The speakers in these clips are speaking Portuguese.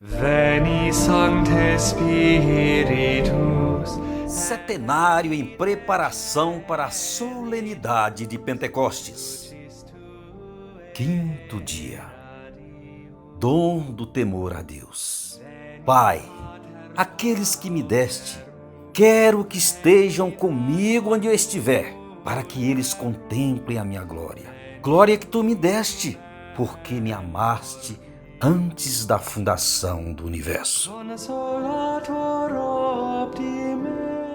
Veni Sancte Spiritus. Setenário em preparação para a solenidade de Pentecostes. Quinto dia. Dom do temor a Deus. Pai, aqueles que me deste, quero que estejam comigo onde eu estiver, para que eles contemplem a minha glória. Glória que tu me deste, porque me amaste antes da fundação do universo.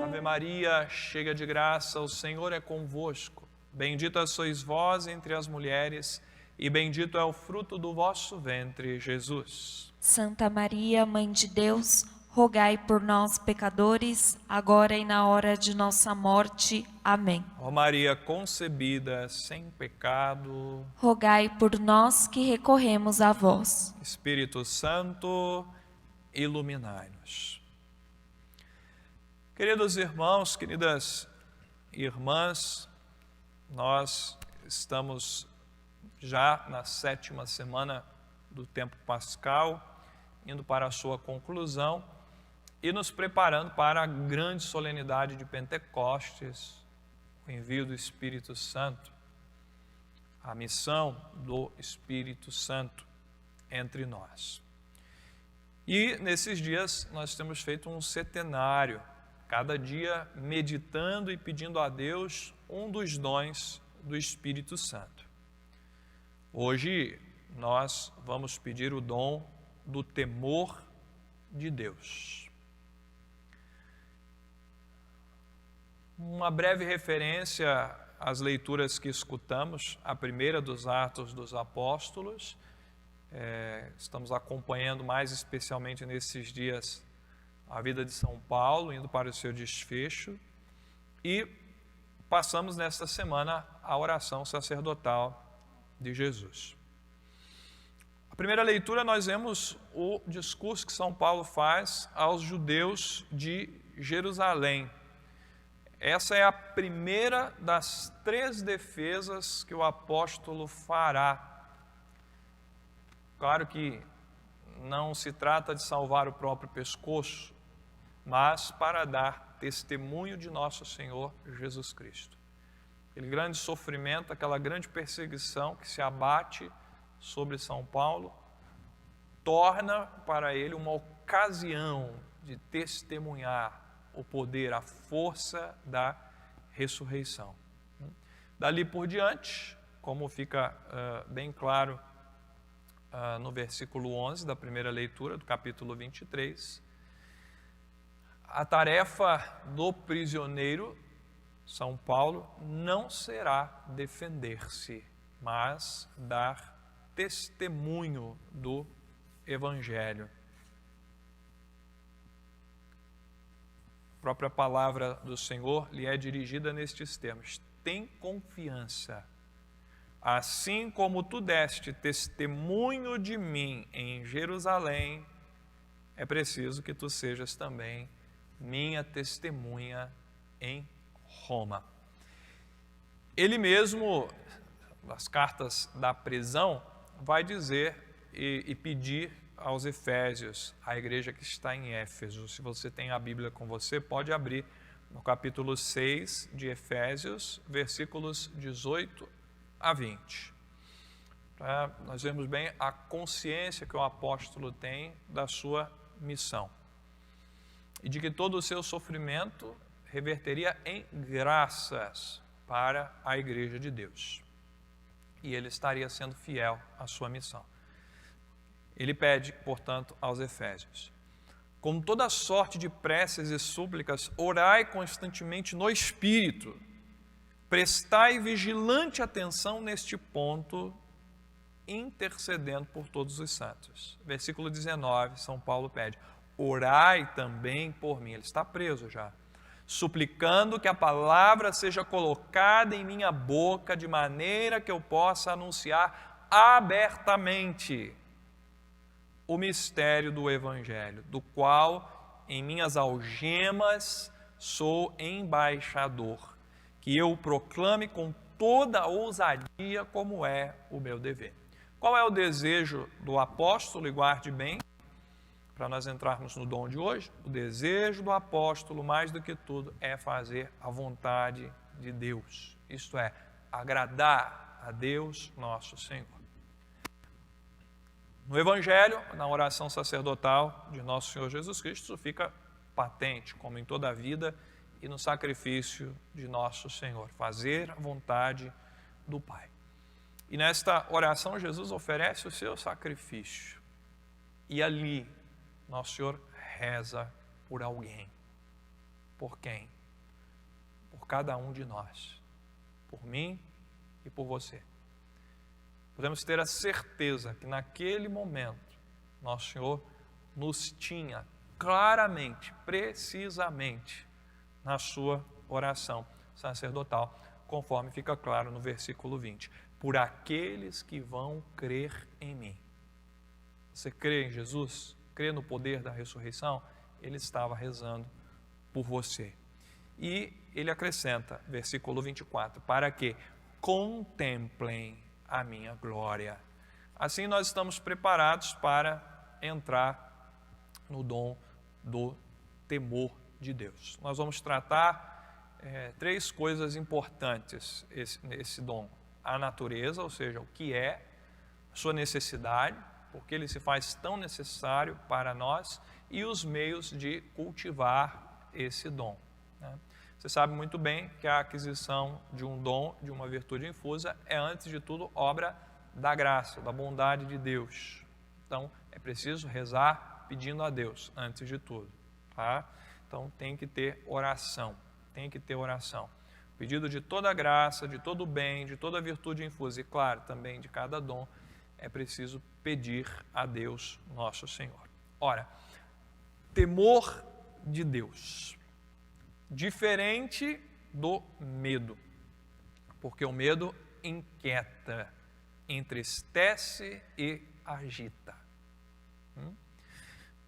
Ave Maria, cheia de graça, o Senhor é convosco. Bendita sois vós entre as mulheres, e bendito é o fruto do vosso ventre, Jesus. Santa Maria, Mãe de Deus, rogai por nós, pecadores, agora e na hora de nossa morte. Amém. Ó Maria concebida sem pecado, Rogai por nós que recorremos a vós. Espírito Santo, iluminai-nos. Queridos irmãos, queridas irmãs, nós estamos já na 7ª semana do tempo pascal, indo para a sua conclusão e nos preparando para a grande solenidade de Pentecostes, o envio do Espírito Santo, a missão do Espírito Santo entre nós. E nesses dias nós temos feito um setenário, cada dia meditando e pedindo a Deus um dos dons do Espírito Santo. Hoje nós vamos pedir o dom do temor de Deus. Uma breve referência às leituras que escutamos, a primeira dos Atos dos Apóstolos. Estamos acompanhando mais especialmente nesses dias a vida de São Paulo, indo para o seu desfecho, e passamos nesta semana a oração sacerdotal de Jesus. A primeira leitura nós vemos o discurso que São Paulo faz aos judeus de Jerusalém. Essa é a primeira das 3 defesas que o apóstolo fará. Claro que não se trata de salvar o próprio pescoço, mas para dar testemunho de nosso Senhor Jesus Cristo. Aquele grande sofrimento, aquela grande perseguição que se abate sobre São Paulo, torna para ele uma ocasião de testemunhar o poder, a força da ressurreição. Dali por diante, como fica bem claro no versículo 11 da primeira leitura do capítulo 23, a tarefa do prisioneiro, São Paulo, não será defender-se, mas dar testemunho do Evangelho. A própria palavra do Senhor lhe é dirigida nestes termos: tem confiança. Assim como tu deste testemunho de mim em Jerusalém, é preciso que tu sejas também minha testemunha em Roma. Ele mesmo, nas cartas da prisão, vai dizer e pedir aos Efésios, a igreja que está em Éfeso. Se você tem a Bíblia com você, pode abrir no capítulo 6 de Efésios, versículos 18 a 20. Nós vemos bem a consciência que o apóstolo tem da sua missão e de que todo o seu sofrimento reverteria em graças para a igreja de Deus. E ele estaria sendo fiel à sua missão. Ele pede, portanto, aos Efésios: com toda sorte de preces e súplicas, orai constantemente no Espírito, prestai vigilante atenção neste ponto, intercedendo por todos os santos. Versículo 19, São Paulo pede: orai também por mim. Ele está preso já. Suplicando que a palavra seja colocada em minha boca, de maneira que eu possa anunciar abertamente o mistério do Evangelho, do qual em minhas algemas sou embaixador, que eu proclame com toda a ousadia como é o meu dever. Qual é o desejo do apóstolo? E guarde bem, para nós entrarmos no dom de hoje, o desejo do apóstolo, mais do que tudo, é fazer a vontade de Deus. Isto é, agradar a Deus, nosso Senhor. No Evangelho, na oração sacerdotal de nosso Senhor Jesus Cristo, isso fica patente, como em toda a vida e no sacrifício de nosso Senhor. Fazer a vontade do Pai. E nesta oração, Jesus oferece o seu sacrifício. E ali, nosso Senhor reza por alguém. Por quem? Por cada um de nós. Por mim e por você. Podemos ter a certeza que naquele momento, nosso Senhor nos tinha claramente, precisamente, na sua oração sacerdotal, conforme fica claro no versículo 20. Por aqueles que vão crer em mim. Você crê em Jesus? Crê no poder da ressurreição? Ele estava rezando por você. E ele acrescenta, versículo 24, para que contemplem a minha glória. Assim nós estamos preparados para entrar no dom do temor de Deus. Nós vamos tratar três coisas importantes nesse dom. A natureza, ou seja, o que é, a sua necessidade, porque ele se faz tão necessário para nós, e os meios de cultivar esse dom. Você sabe muito bem que a aquisição de um dom, de uma virtude infusa, é antes de tudo obra da graça, da bondade de Deus. Então, é preciso rezar pedindo a Deus, antes de tudo. Tá? Então, tem que ter oração, Pedido de toda a graça, de todo o bem, de toda a virtude infusa, e claro, também de cada dom, é preciso pedir a Deus, nosso Senhor. Ora, temor de Deus. Diferente do medo, porque o medo inquieta, entristece e agita. O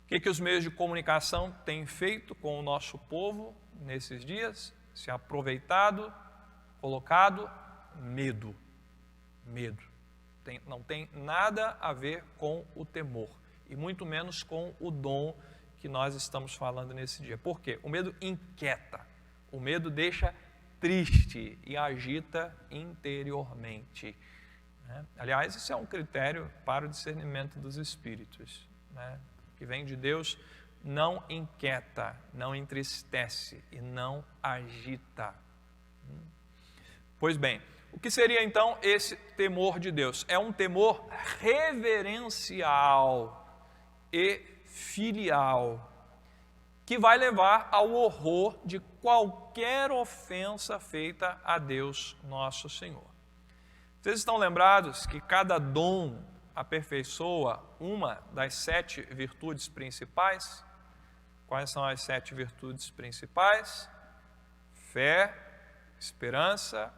que os meios de comunicação têm feito com o nosso povo nesses dias? Se aproveitado, colocado medo. Não tem nada a ver com o temor, e muito menos com o dom que nós estamos falando nesse dia. Por quê? O medo inquieta, o medo deixa triste e agita interiormente. Aliás, isso é um critério para o discernimento dos espíritos. Que vem de Deus, não inquieta, não entristece e não agita. Pois bem, o que seria então esse temor de Deus? É um temor reverencial e filial, que vai levar ao horror de qualquer ofensa feita a Deus, nosso Senhor. Vocês estão lembrados que cada dom aperfeiçoa uma das 7 virtudes principais? Quais são as 7 virtudes principais? Fé, esperança,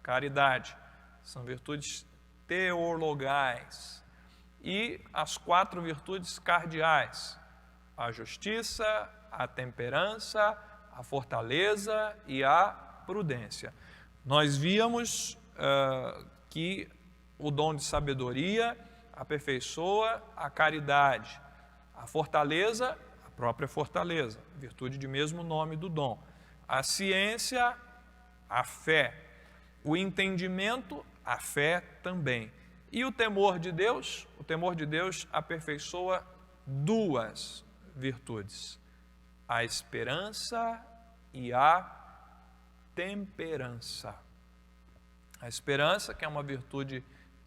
caridade. São virtudes teologais. E as 4 virtudes cardeais: a justiça, a temperança, a fortaleza e a prudência. Nós víamos que o dom de sabedoria aperfeiçoa a caridade, a fortaleza, a própria fortaleza, virtude de mesmo nome do dom, a ciência, a fé, o entendimento, a fé também. E o temor de Deus aperfeiçoa 2 virtudes: a esperança e a temperança. A esperança, que é uma virtude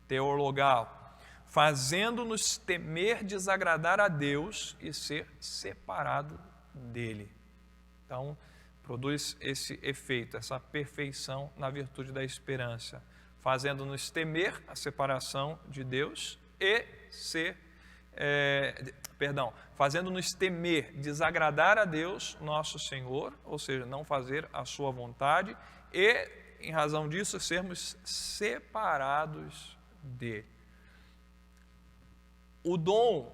teologal, fazendo-nos temer desagradar a Deus e ser separado dele. Então, produz esse efeito, essa perfeição na virtude da esperança, fazendo-nos temer a separação de Deus e fazendo-nos temer desagradar a Deus, nosso Senhor, ou seja, não fazer a sua vontade, e, em razão disso, sermos separados dele. O dom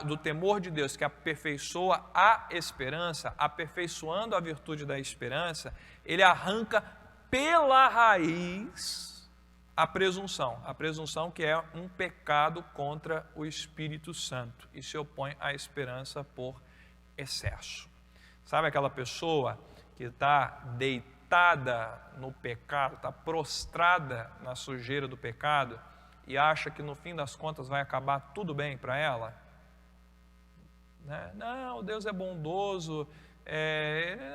do temor de Deus, que aperfeiçoa a esperança, aperfeiçoando a virtude da esperança, ele arranca pela raiz A presunção que é um pecado contra o Espírito Santo e se opõe à esperança por excesso. Sabe aquela pessoa que está deitada no pecado, está prostrada na sujeira do pecado e acha que no fim das contas vai acabar tudo bem para ela? Né? Não, Deus é bondoso,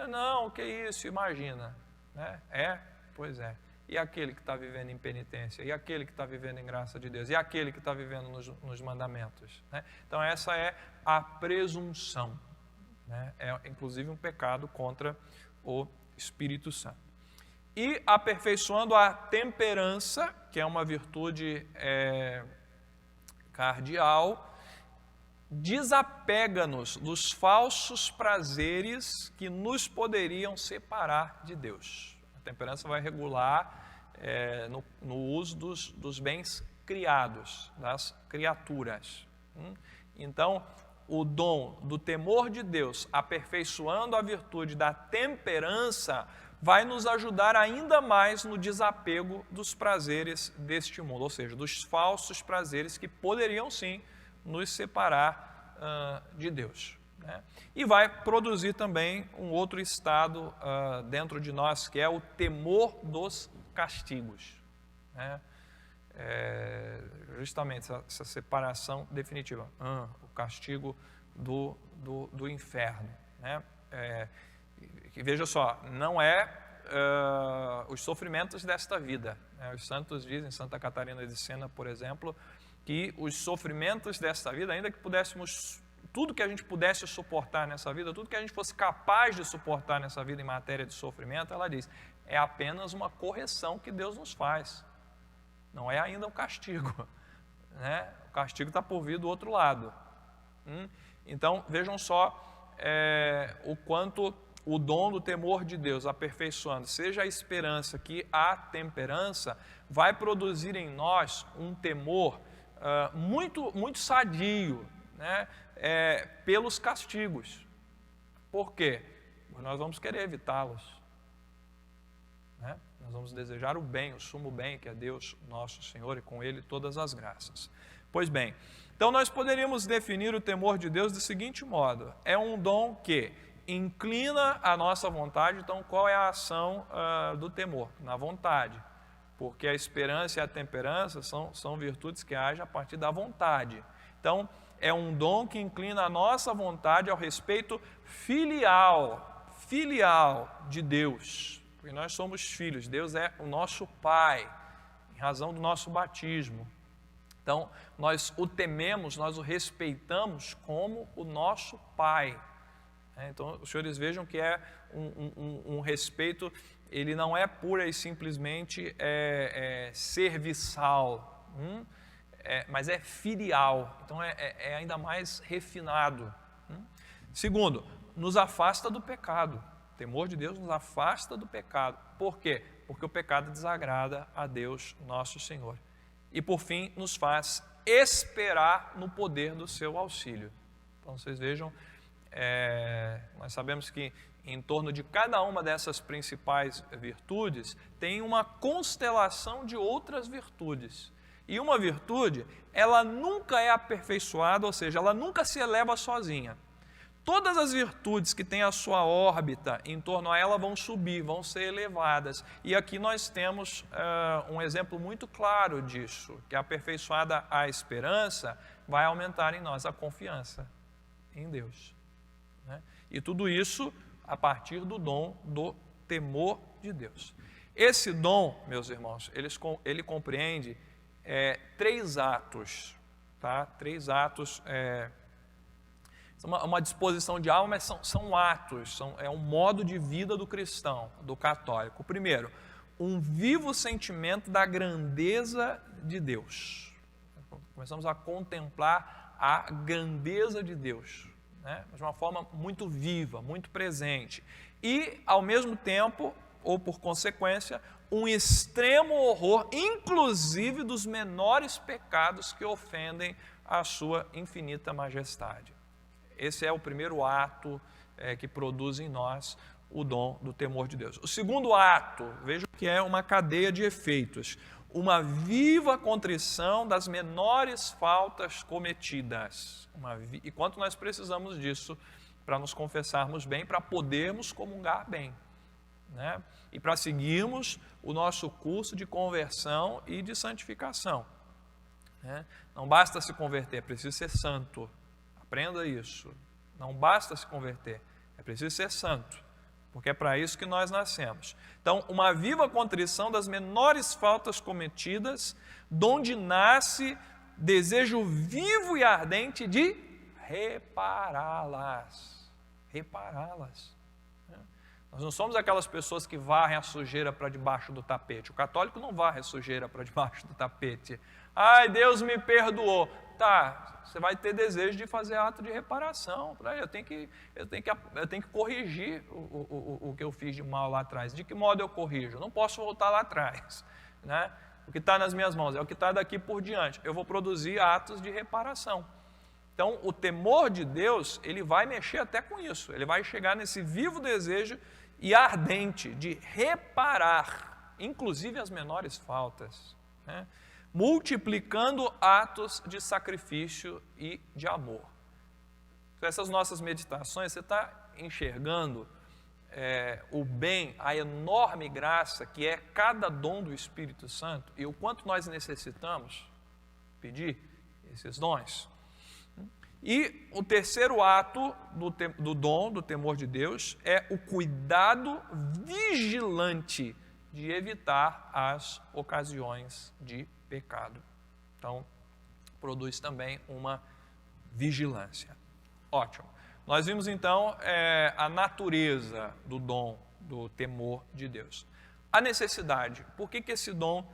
não, que isso, imagina. Né? Pois é. E aquele que está vivendo em penitência? E aquele que está vivendo em graça de Deus? E aquele que está vivendo nos mandamentos? Né? Então essa é a presunção. Né? É inclusive um pecado contra o Espírito Santo. E aperfeiçoando a temperança, que é uma virtude cardial, desapega-nos dos falsos prazeres que nos poderiam separar de Deus. A temperança vai regular no uso dos bens criados, das criaturas. Então, o dom do temor de Deus, aperfeiçoando a virtude da temperança, vai nos ajudar ainda mais no desapego dos prazeres deste mundo, ou seja, dos falsos prazeres que poderiam sim nos separar de Deus. Né? E vai produzir também um outro estado dentro de nós, que é o temor dos castigos. Né? Justamente essa separação definitiva, o castigo do inferno. Né? Que veja só, não os sofrimentos desta vida. Né? Os santos dizem, Santa Catarina de Sena, por exemplo, que os sofrimentos desta vida, ainda que pudéssemos, tudo que a gente pudesse suportar nessa vida, tudo que a gente fosse capaz de suportar nessa vida em matéria de sofrimento, ela diz, é apenas uma correção que Deus nos faz. Não é ainda um castigo. Né? O castigo está por vir do outro lado. Então, vejam só o quanto o dom do temor de Deus, aperfeiçoando, seja a esperança que a temperança, vai produzir em nós um temor muito, muito sadio, né? Pelos castigos. Por quê? Porque nós vamos querer evitá-los. Né? Nós vamos desejar o bem, o sumo bem, que é Deus nosso Senhor, e com Ele todas as graças. Pois bem, então nós poderíamos definir o temor de Deus do seguinte modo: é um dom que inclina a nossa vontade. Então, qual é a ação do temor? Na vontade. Porque a esperança e a temperança são virtudes que agem a partir da vontade. Então, é um dom que inclina a nossa vontade ao respeito filial de Deus. Porque nós somos filhos, Deus é o nosso Pai, em razão do nosso batismo. Então, nós o tememos, nós o respeitamos como o nosso Pai. Então, os senhores vejam que é um respeito, ele não é pura e simplesmente serviçal, mas é filial. Então, é ainda mais refinado. Segundo, nos afasta do pecado. O temor de Deus nos afasta do pecado. Por quê? Porque o pecado desagrada a Deus, nosso Senhor. E, por fim, nos faz esperar no poder do seu auxílio. Então, vocês vejam, nós sabemos que em torno de cada uma dessas principais virtudes tem uma constelação de outras virtudes. E uma virtude, ela nunca é aperfeiçoada, ou seja, ela nunca se eleva sozinha. Todas as virtudes que têm a sua órbita em torno a ela vão subir, vão ser elevadas. E aqui nós temos um exemplo muito claro disso, que aperfeiçoada a esperança vai aumentar em nós a confiança em Deus. Né? E tudo isso a partir do dom do temor de Deus. Esse dom, meus irmãos, ele compreende 3 atos. Tá? 3 atos... Uma disposição de alma, mas são atos, é um modo de vida do cristão, do católico. Primeiro, um vivo sentimento da grandeza de Deus. Começamos a contemplar a grandeza de Deus, né? De uma forma muito viva, muito presente. E, ao mesmo tempo, ou por consequência, um extremo horror, inclusive dos menores pecados que ofendem a sua infinita majestade. Esse é o primeiro ato que produz em nós o dom do temor de Deus. O segundo ato, veja que é uma cadeia de efeitos. uma viva contrição das menores faltas cometidas. E quanto nós precisamos disso para nos confessarmos bem, para podermos comungar bem, né? E para seguirmos o nosso curso de conversão e de santificação, né? Não basta se converter, é preciso ser santo. Aprenda isso. Não basta se converter, é preciso ser santo, porque é para isso que nós nascemos. Então, uma viva contrição das menores faltas cometidas, donde nasce desejo vivo e ardente de repará-las. Repará-las. Nós não somos aquelas pessoas que varrem a sujeira para debaixo do tapete. O católico não varre a sujeira para debaixo do tapete. Ai, Deus me perdoou. Tá, você vai ter desejo de fazer ato de reparação. Eu tenho que corrigir o que eu fiz de mal lá atrás. De que modo eu corrijo? Eu não posso voltar lá atrás, né? O que está nas minhas mãos é o que está daqui por diante. Eu vou produzir atos de reparação. Então, o temor de Deus, ele vai mexer até com isso. Ele vai chegar nesse vivo desejo e ardente de reparar, inclusive as menores faltas, né? Multiplicando atos de sacrifício e de amor. Com essas nossas meditações, você está enxergando o bem, a enorme graça que é cada dom do Espírito Santo e o quanto nós necessitamos pedir esses dons. E o terceiro ato do dom, do temor de Deus, é o cuidado vigilante de evitar as ocasiões de pecado. Então, produz também uma vigilância. Ótimo. Nós vimos então a natureza do dom do temor de Deus. A necessidade. Por que esse dom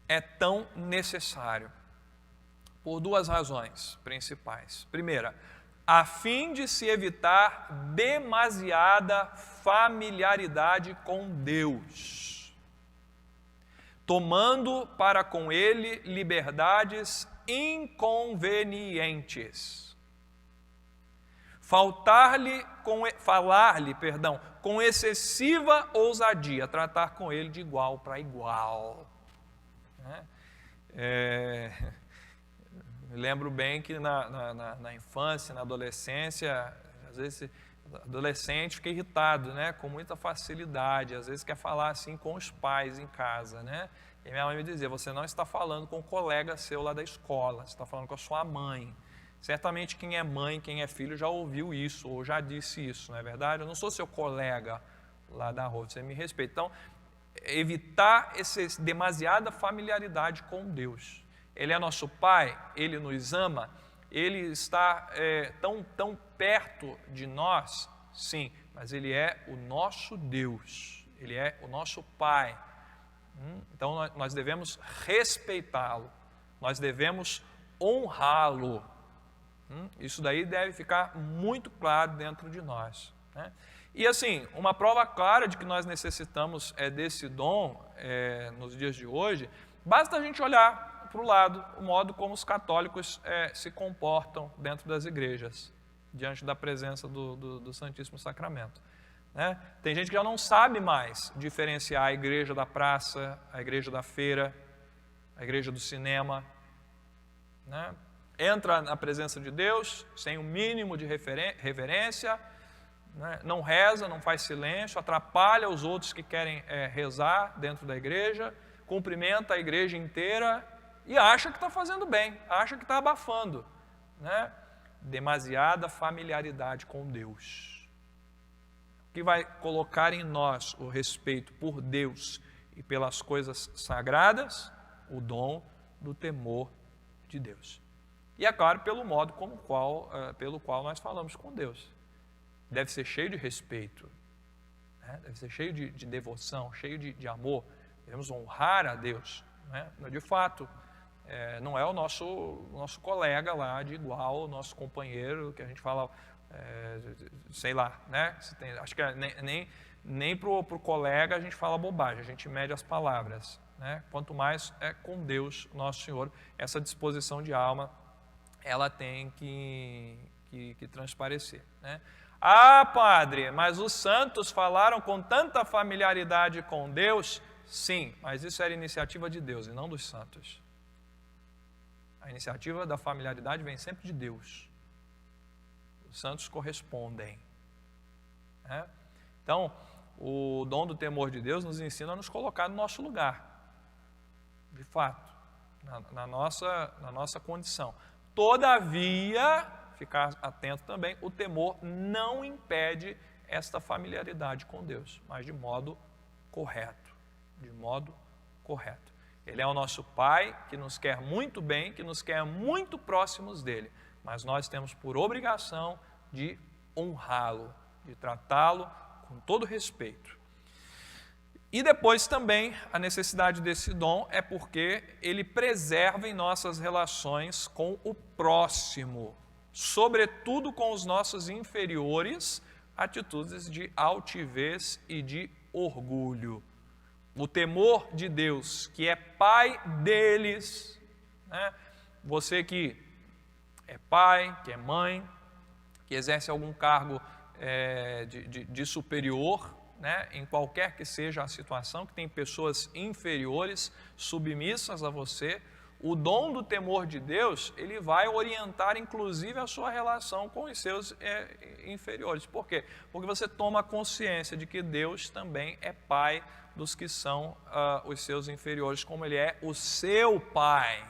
é tão necessário? Por duas razões principais. Primeira, a fim de se evitar demasiada familiaridade com Deus, tomando para com Ele liberdades inconvenientes. Falar-lhe com excessiva ousadia, tratar com Ele de igual para igual. Me lembro bem que na infância, na adolescência, às vezes adolescente fica irritado, né, com muita facilidade, às vezes quer falar assim com os pais em casa, né? E minha mãe me dizia: você não está falando com um colega seu lá da escola, você está falando com a sua mãe. Certamente quem é mãe, quem é filho já ouviu isso, ou já disse isso, não é verdade? Eu não sou seu colega lá da rua, você me respeita. Então, evitar essa demasiada familiaridade com Deus. Ele é nosso Pai, Ele nos ama, Ele está tão perto de nós, sim, mas Ele é o nosso Deus, Ele é o nosso Pai. Então nós devemos respeitá-lo, nós devemos honrá-lo. Isso daí deve ficar muito claro dentro de nós, né? E assim, uma prova clara de que nós necessitamos desse dom nos dias de hoje, basta a gente olhar para o lado, o modo como os católicos se comportam dentro das igrejas, diante da presença do Santíssimo Sacramento, né? Tem gente que já não sabe mais diferenciar a igreja da praça, a igreja da feira, a igreja do cinema, né? Entra na presença de Deus sem o mínimo de reverência, né? Não reza, não faz silêncio, atrapalha os outros que querem rezar dentro da igreja, cumprimenta a igreja inteira e acha que está fazendo bem, acha que está abafando, né? Demasiada familiaridade com Deus. O que vai colocar em nós o respeito por Deus e pelas coisas sagradas? O dom do temor de Deus. E é claro, pelo modo pelo qual nós falamos com Deus. Deve ser cheio de respeito, né? Deve ser cheio de devoção, cheio de amor. Devemos honrar a Deus, né? De fato, não é o nosso colega lá de igual, o nosso companheiro, que a gente fala, sei lá, né? Acho que nem para o colega a gente fala bobagem, a gente mede as palavras, né? Quanto mais com Deus, nosso Senhor, essa disposição de alma, ela tem que transparecer, né? Ah, padre, mas os santos falaram com tanta familiaridade com Deus. Sim, mas isso era iniciativa de Deus e não dos santos. A iniciativa da familiaridade vem sempre de Deus. Os santos correspondem. Né? Então, o dom do temor de Deus nos ensina a nos colocar no nosso lugar, de fato, na nossa condição. Todavia, ficar atento também, o temor não impede esta familiaridade com Deus, mas de modo correto, de modo correto. Ele é o nosso Pai, que nos quer muito bem, que nos quer muito próximos dele, mas nós temos por obrigação de honrá-lo, de tratá-lo com todo respeito. E depois também a necessidade desse dom é porque ele preserva em nossas relações com o próximo, sobretudo com os nossos inferiores, atitudes de altivez e de orgulho. O temor de Deus, que é Pai deles, né? Você que é pai, que é mãe, que exerce algum cargo de superior, né? Em qualquer que seja a situação, que tem pessoas inferiores, submissas a você, o dom do temor de Deus, ele vai orientar inclusive a sua relação com os seus inferiores. Por quê? Porque você toma consciência de que Deus também é Pai dos que são os seus inferiores, como Ele é o seu Pai.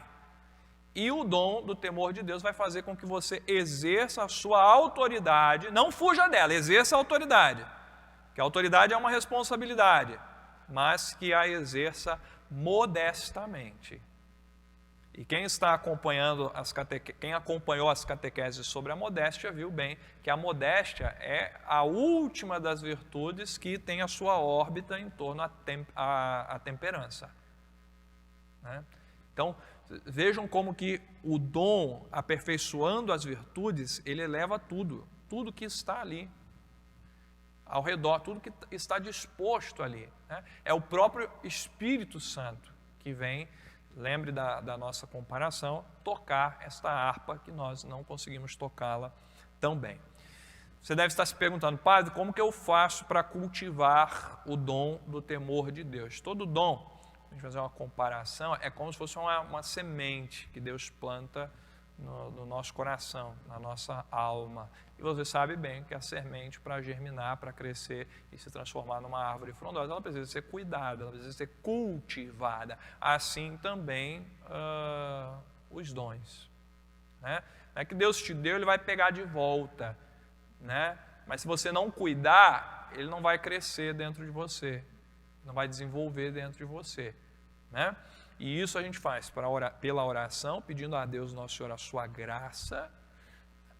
E o dom do temor de Deus vai fazer com que você exerça a sua autoridade, não fuja dela, exerça a autoridade. Que a autoridade é uma responsabilidade, mas que a exerça modestamente. E quem está acompanhando quem acompanhou as catequeses sobre a modéstia viu bem que a modéstia é a última das virtudes que tem a sua órbita em torno à temperança. Né? Então, vejam como que o dom, aperfeiçoando as virtudes, ele eleva tudo que está ali ao redor, tudo que está disposto ali. Né? É o próprio Espírito Santo que vem, lembre da nossa comparação, tocar esta harpa que nós não conseguimos tocá-la tão bem. Você deve estar se perguntando, padre, como que eu faço para cultivar o dom do temor de Deus? Todo dom, a gente fazer uma comparação, é como se fosse uma semente que Deus planta no nosso coração, na nossa alma. E você sabe bem que a semente, para germinar, para crescer e se transformar numa árvore frondosa, ela precisa ser cuidada, ela precisa ser cultivada. Assim também os dons. Né? Não é que Deus te deu, Ele vai pegar de volta. Né? Mas se você não cuidar, ele não vai crescer dentro de você, não vai desenvolver dentro de você. Né? E isso a gente faz pela oração, pedindo a Deus Nosso Senhor a sua graça,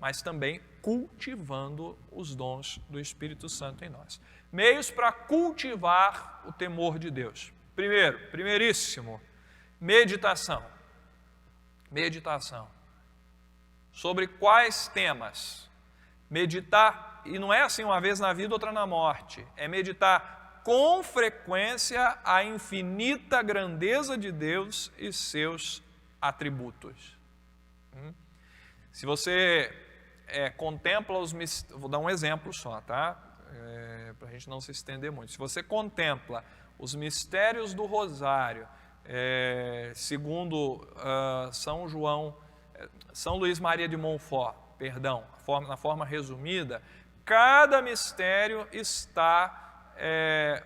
mas também cultivando os dons do Espírito Santo em nós. Meios para cultivar o temor de Deus. Primeiríssimo, meditação. Meditação. Sobre quais temas? Meditar, e não é assim uma vez na vida, outra na morte, é meditar com frequência a infinita grandeza de Deus e seus atributos. Se você contempla os mistérios, vou dar um exemplo só, tá? Para a gente não se estender muito. Se você contempla os mistérios do Rosário, segundo São Luís Maria de Montfort, na forma resumida, cada mistério está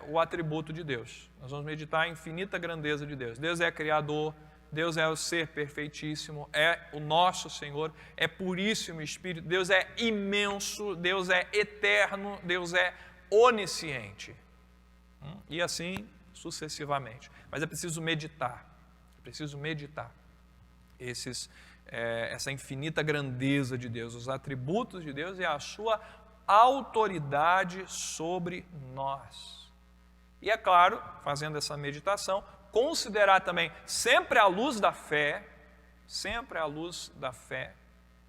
o atributo de Deus. Nós vamos meditar a infinita grandeza de Deus. Deus é Criador, Deus é o Ser perfeitíssimo, é o nosso Senhor, é puríssimo Espírito, Deus é imenso, Deus é eterno, Deus é onisciente. E assim sucessivamente. Mas é preciso meditar, essa infinita grandeza de Deus, os atributos de Deus e a sua autoridade sobre nós. E é claro, fazendo essa meditação, considerar também sempre à luz da fé,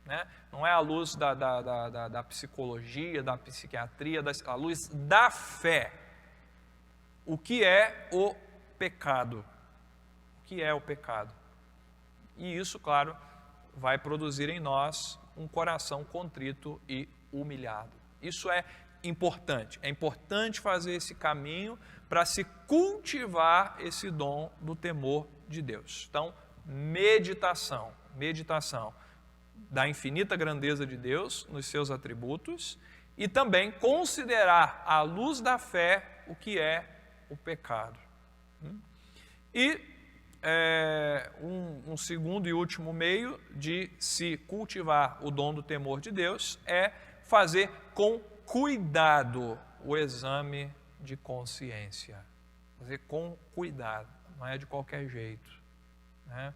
né? Não é à luz da psicologia, da psiquiatria, à luz da fé. O que é o pecado? O que é o pecado? E isso, claro, vai produzir em nós um coração contrito e humilhado. Isso é importante. É importante fazer esse caminho para se cultivar esse dom do temor de Deus. Então, meditação da infinita grandeza de Deus nos seus atributos e também considerar à luz da fé o que é o pecado. E um segundo e último meio de se cultivar o dom do temor de Deus é fazer com cuidado o exame de consciência. Fazer com cuidado, não é de qualquer jeito, né?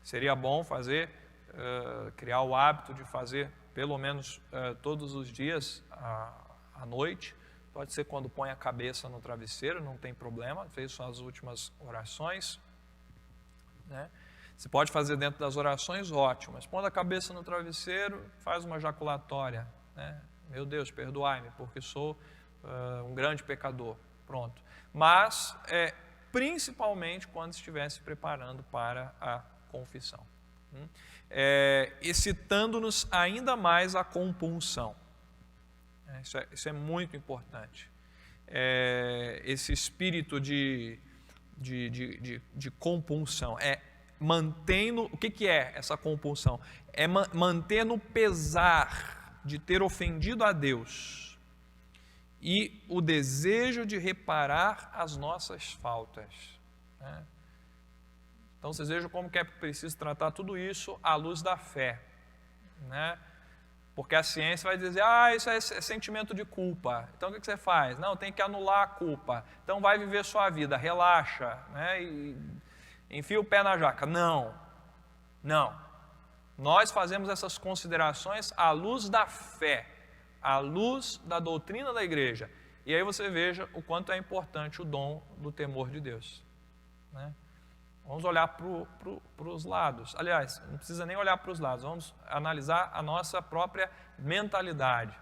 Seria bom fazer, criar o hábito de fazer pelo menos todos os dias à noite. Pode ser quando põe a cabeça no travesseiro, não tem problema, fez suas últimas orações, né? Você pode fazer dentro das orações, ótimo, mas pondo a cabeça no travesseiro, faz uma jaculatória, né? Meu Deus, perdoai-me, porque sou um grande pecador. Pronto. Mas, principalmente quando estiver se preparando para a confissão. Excitando-nos ainda mais a compunção. Isso é muito importante. Esse espírito de compunção. Mantendo, o que é essa compunção? É mantendo o pesar de ter ofendido a Deus e o desejo de reparar as nossas faltas, né? Então vocês vejam como que é preciso tratar tudo isso à luz da fé, né? Porque a ciência vai dizer, isso é sentimento de culpa. Então o que você faz? Não, tem que anular a culpa. Então vai viver sua vida, relaxa, né? E enfia o pé na jaca. Não. Nós fazemos essas considerações à luz da fé, à luz da doutrina da igreja. E aí você veja o quanto é importante o dom do temor de Deus, né? Vamos olhar para os lados. Aliás, não precisa nem olhar para os lados. Vamos analisar a nossa própria mentalidade.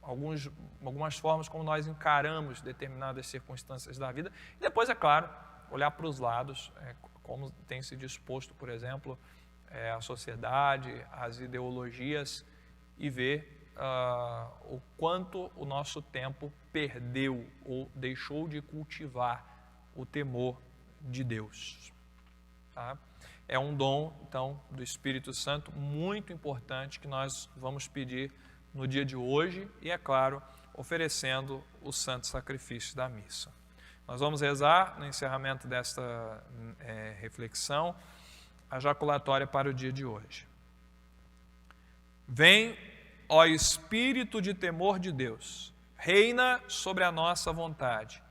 Algumas formas como nós encaramos determinadas circunstâncias da vida. E depois, é claro, olhar para os lados, como tem se disposto, por exemplo, a sociedade, as ideologias, e ver o quanto o nosso tempo perdeu ou deixou de cultivar o temor de Deus, tá? É um dom, então, do Espírito Santo muito importante que nós vamos pedir no dia de hoje e, é claro, oferecendo o santo sacrifício da missa. Nós vamos rezar no encerramento desta reflexão a jaculatória para o dia de hoje. Vem, ó Espírito de temor de Deus, reina sobre a nossa vontade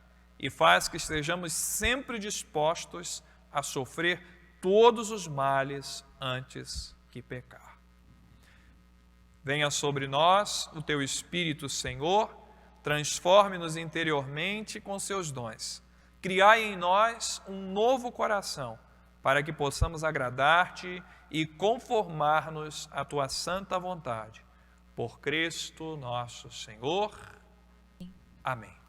e faz que estejamos sempre dispostos a sofrer todos os males antes que pecar. Venha sobre nós o teu Espírito, Senhor, transforme-nos interiormente com seus dons. Criai em nós um novo coração, para que possamos agradar-te e conformar-nos à tua santa vontade. Por Cristo nosso Senhor. Amém.